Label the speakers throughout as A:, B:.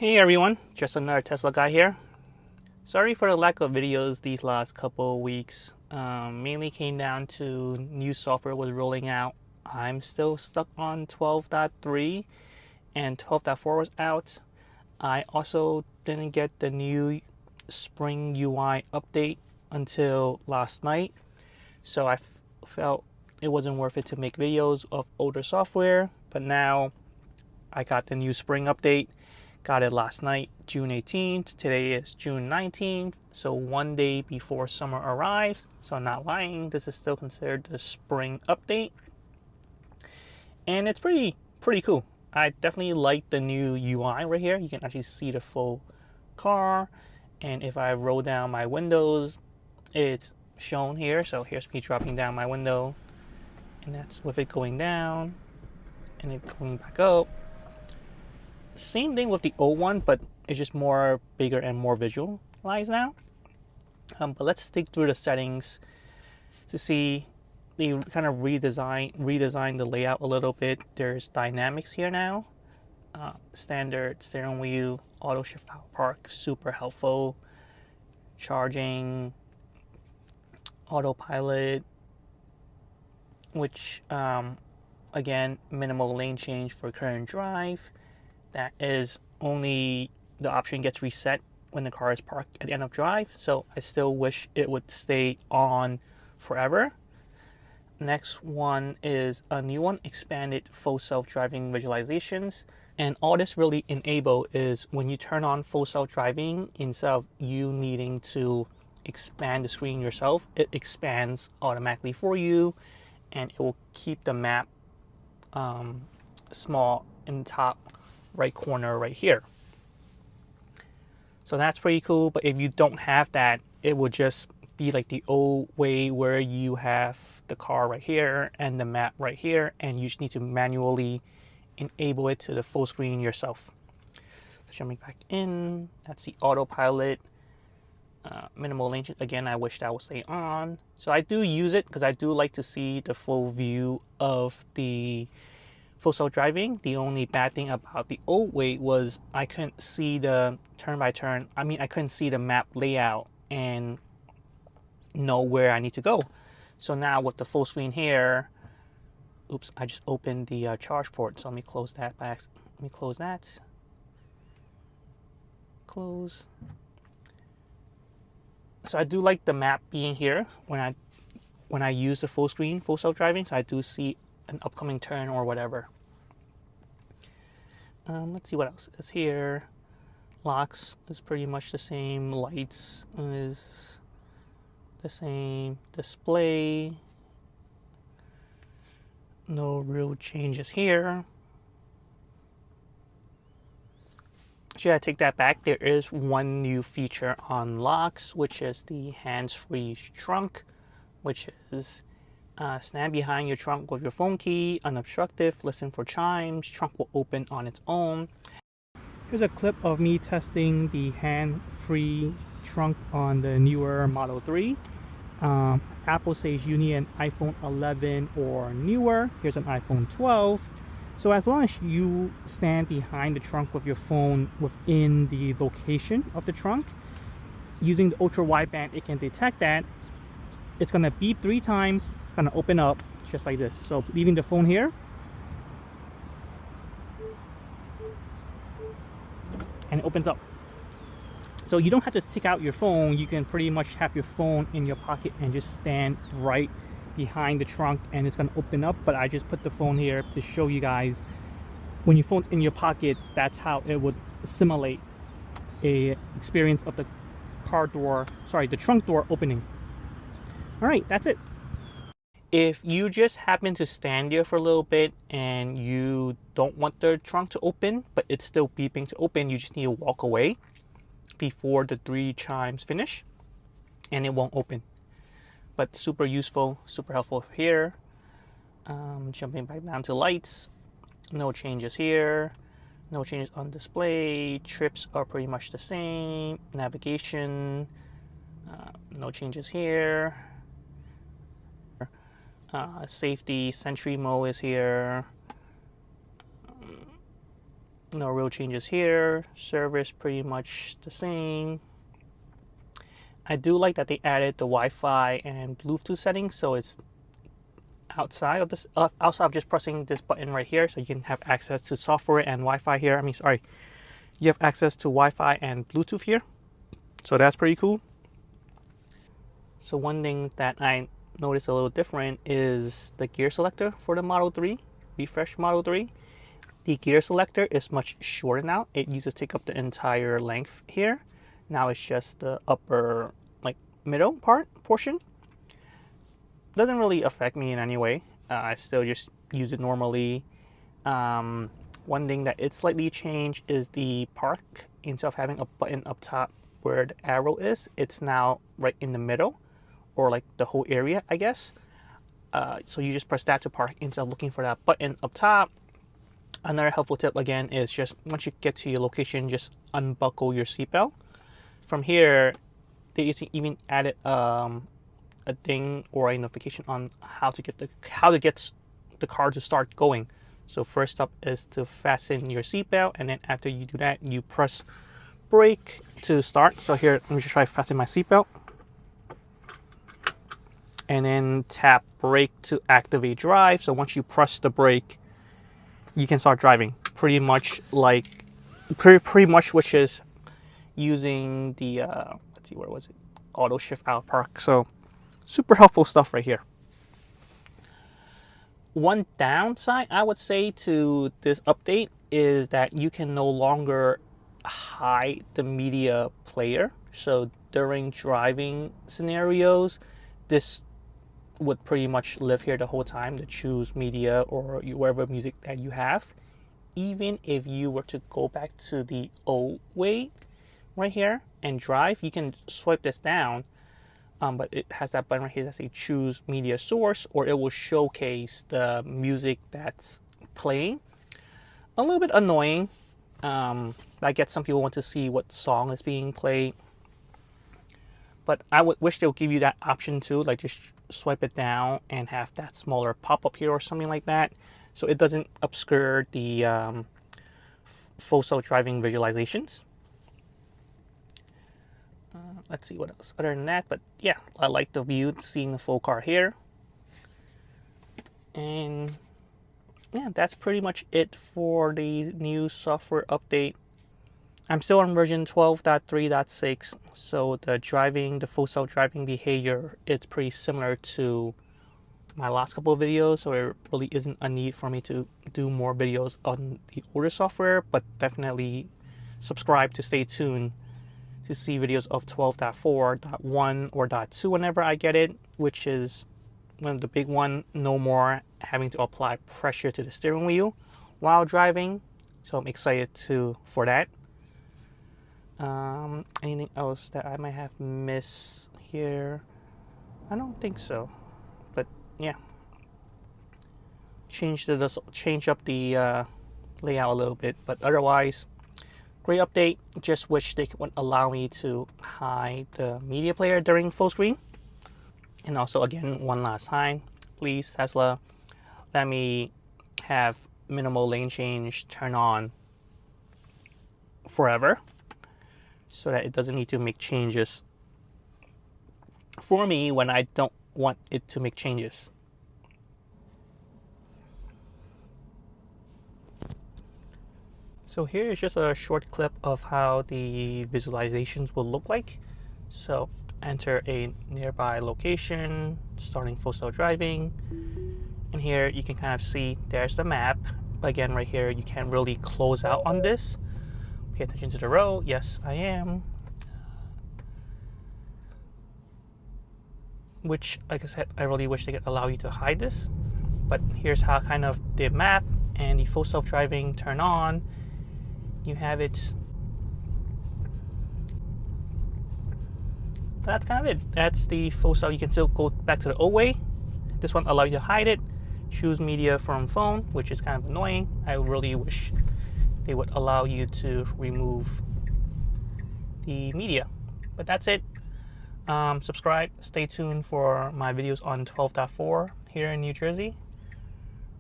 A: Hey everyone, just another Tesla guy here. Sorry for the lack of videos these last couple weeks. Mainly came down to new software was rolling out. I'm still stuck on 12.3 and 12.4 was out. I also didn't get the new Spring UI update until last night, so I felt it wasn't worth it to make videos of older software, but now I got the new Spring update. Got it last night, June 18th. Today is June 19th, so one day before summer arrives. So I'm not lying, this is still considered the spring update. And it's pretty cool. I definitely like the new UI right here. You can actually see the full car. And if I roll down my windows, it's shown here. So here's me dropping down my window. And that's with it going down and it going back up. Same thing with the old one, but it's just more bigger and more visualized now. But let's dig through the settings to see. They kind of redesign the layout a little bit. There's dynamics here now. Standard steering wheel, auto shift power park, super helpful. Charging, autopilot, which again, minimal lane change for current drive. That is only the option gets reset when the car is parked at the end of drive. So I still wish it would stay on forever. Next one is a new one, expanded full self-driving visualizations. And all this really enable is when you turn on full self-driving, instead of you needing to expand the screen yourself, it expands automatically for you, and it will keep the map small in the top right corner right here. So that's pretty cool. But if you don't have that, it will just be like the old way where you have the car right here and the map right here, and you just need to manually enable it to the full screen yourself. So jumping back in, that's the autopilot. Minimal lane change. Again, I wish that would stay on. So I do use it because I do like to see the full view of the full self-driving. The only bad thing about the old way was I couldn't see the turn by turn. I couldn't see the map layout and know where I need to go. So now with the full screen here, oops, I just opened the charge port. So let me close that back. Let me close that. Close. So I do like the map being here when I use the full screen, full self-driving. So I do see an upcoming turn or whatever. Let's see what else is here. Locks is pretty much the same. Lights is the same. Display. No real changes here. Should I take that back? There is one new feature on locks, which is the hands-free trunk, which is stand behind your trunk with your phone key, unobstructed, listen for chimes, trunk will open on its own. Here's a clip of me testing the hand-free trunk on the newer Model 3. Apple says you need an iPhone 11 or newer. Here's an iPhone 12. So as long as you stand behind the trunk with your phone within the location of the trunk, using the ultra wideband, it can detect that. It's gonna beep 3 times, it's gonna open up just like this. So leaving the phone here, and it opens up. So you don't have to take out your phone. You can pretty much have your phone in your pocket and just stand right behind the trunk and it's gonna open up. But I just put the phone here to show you guys when your phone's in your pocket, that's how it would simulate a experience of the the trunk door opening. All right, that's it. If you just happen to stand there for a little bit and you don't want the trunk to open, but it's still beeping to open, you just need to walk away before the 3 chimes finish and it won't open. But super useful, super helpful here. Jumping back down to lights, no changes here. No changes on display. Trips are pretty much the same. Navigation, no changes here. Safety, Sentry mode is here. No real changes here. Service pretty much the same. I do like that they added the Wi-Fi and Bluetooth settings, so it's outside of this, outside of just pressing this button right here, so you can have access to software and Wi-Fi here. You have access to Wi-Fi and Bluetooth here, so that's pretty cool. So one thing that I noticed a little different is the gear selector for the Model 3, refresh Model 3. The gear selector is much shorter now. It used to take up the entire length here. Now it's just the upper, like, middle portion. Doesn't really affect me in any way. I still just use it normally. One thing that it slightly changed is the park. Instead of having a button up top where the arrow is, it's now right in the middle, or like the whole area, I guess. So you just press that to park instead of looking for that button up top. Another helpful tip again is just once you get to your location, just unbuckle your seatbelt. From here, they even added a thing or a notification on how to get the car to start going. So first up is to fasten your seatbelt, and then after you do that, you press brake to start. So here, let me just try to fasten my seatbelt, and then tap brake to activate drive. So once you press the brake, you can start driving. Pretty much, which is using the let's see, where was it? Auto shift out of park. So super helpful stuff right here. One downside I would say to this update is that you can no longer hide the media player. So during driving scenarios, this would pretty much live here the whole time to choose media or whatever music that you have. Even if you were to go back to the old way right here and drive, you can swipe this down, but it has that button right here that says choose media source, or it will showcase the music that's playing. A little bit annoying. I guess some people want to see what song is being played, but I would wish they would give you that option too, like just swipe it down and have that smaller pop-up here or something like that, so it doesn't obscure the full self-driving visualizations. Let's see what else other than that, but yeah, I like the view, seeing the full car here. And yeah, that's pretty much it for the new software update. I'm still on version 12.3.6, so the full self-driving behavior, it's pretty similar to my last couple of videos, so there really isn't a need for me to do more videos on the older software, but definitely subscribe to stay tuned to see videos of 12.4.1 or .2 whenever I get it, which is one of the big one. No more having to apply pressure to the steering wheel while driving, so I'm excited for that. Anything else that I might have missed here? I don't think so, but yeah, change up the layout a little bit, but otherwise great update. Just wish they would allow me to hide the media player during full screen. And also, again, one last time, please, Tesla, let me have minimal lane change turn on forever, so that it doesn't need to make changes for me when I don't want it to make changes. So here is just a short clip of how the visualizations will look like. So enter a nearby location, starting full self-driving. And here you can kind of see there's the map. Again, right here, you can't really close out on this. Pay attention to the road. Yes, I am. Which, like I said, I really wish they could allow you to hide this. But here's how kind of the map and the full self-driving turn on. You have it. That's kind of it. That's the full self. You can still go back to the old way. This one allows you to hide it. Choose media from phone, which is kind of annoying. I really wish they would allow you to remove the media. But that's it. Subscribe. Stay tuned for my videos on 12.4 here in New Jersey.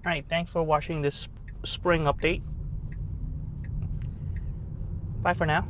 A: Alright, thanks for watching this spring update. Bye for now.